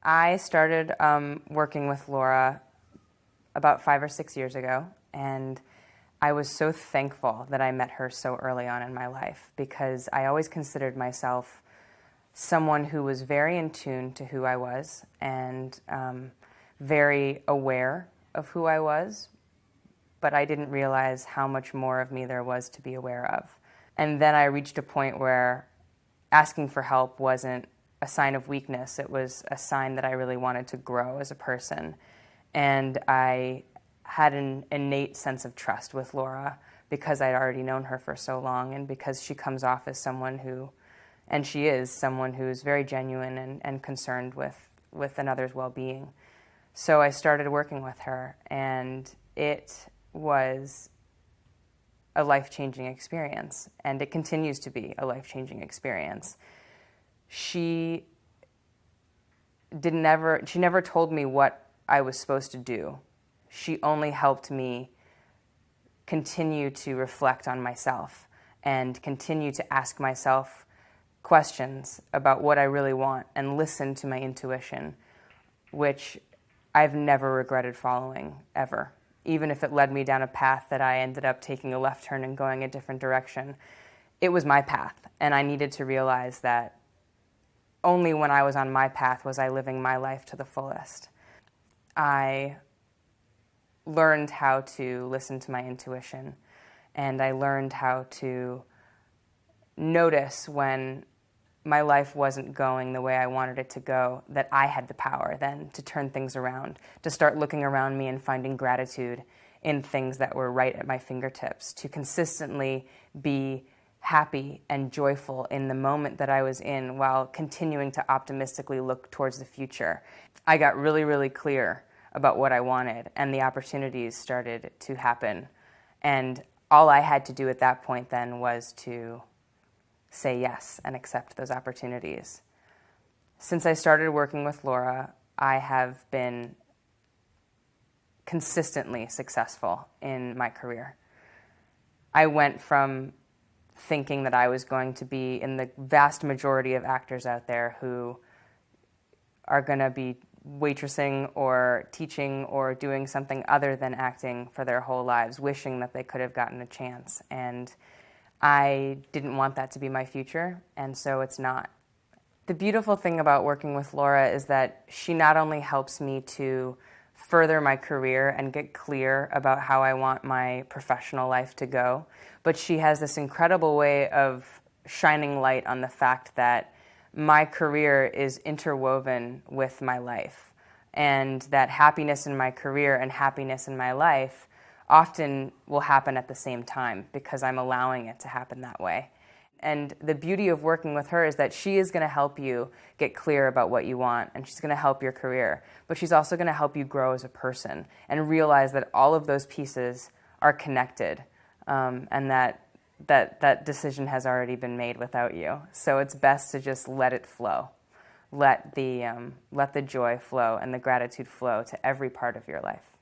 I started working with Laura about 5 or 6 years ago, and I was so thankful that I met her so early on in my life, because I always considered myself someone who was very in tune to who I was and very aware of who I was, but I didn't realize how much more of me there was to be aware of. And then I reached a point where asking for help wasn't a sign of weakness. It was a sign that I really wanted to grow as a person. And I had an innate sense of trust with Laura because I'd already known her for so long, and because she comes off as someone who, and she is someone who's very genuine and concerned with another's well-being. So I started working with her, and it was a life-changing experience, and it continues to be a life-changing experience. She never told me what I was supposed to do. She only helped me continue to reflect on myself and continue to ask myself questions about what I really want and listen to my intuition, which I've never regretted following, ever. Even if it led me down a path that I ended up taking a left turn and going a different direction, it was my path, and I needed to realize that only when I was on my path was I living my life to the fullest. I learned how to listen to my intuition, and I learned how to notice when my life wasn't going the way I wanted it to go, that I had the power then to turn things around, to start looking around me and finding gratitude in things that were right at my fingertips, to consistently be happy and joyful in the moment that I was in while continuing to optimistically look towards the future. I got really, really clear about what I wanted, and the opportunities started to happen. And all I had to do at that point then was to say yes and accept those opportunities. Since I started working with Laura, I have been consistently successful in my career. I went from thinking that I was going to be in the vast majority of actors out there who are going to be waitressing or teaching or doing something other than acting for their whole lives, wishing that they could have gotten a chance. And I didn't want that to be my future, and so it's not. The beautiful thing about working with Laura is that she not only helps me to further my career and get clear about how I want my professional life to go, but she has this incredible way of shining light on the fact that my career is interwoven with my life, and that happiness in my career and happiness in my life often will happen at the same time because I'm allowing it to happen that way. And the beauty of working with her is that she is going to help you get clear about what you want, and she's going to help your career, but she's also going to help you grow as a person and realize that all of those pieces are connected, and that decision has already been made without you. So it's best to just let it flow. Let the joy flow and the gratitude flow to every part of your life.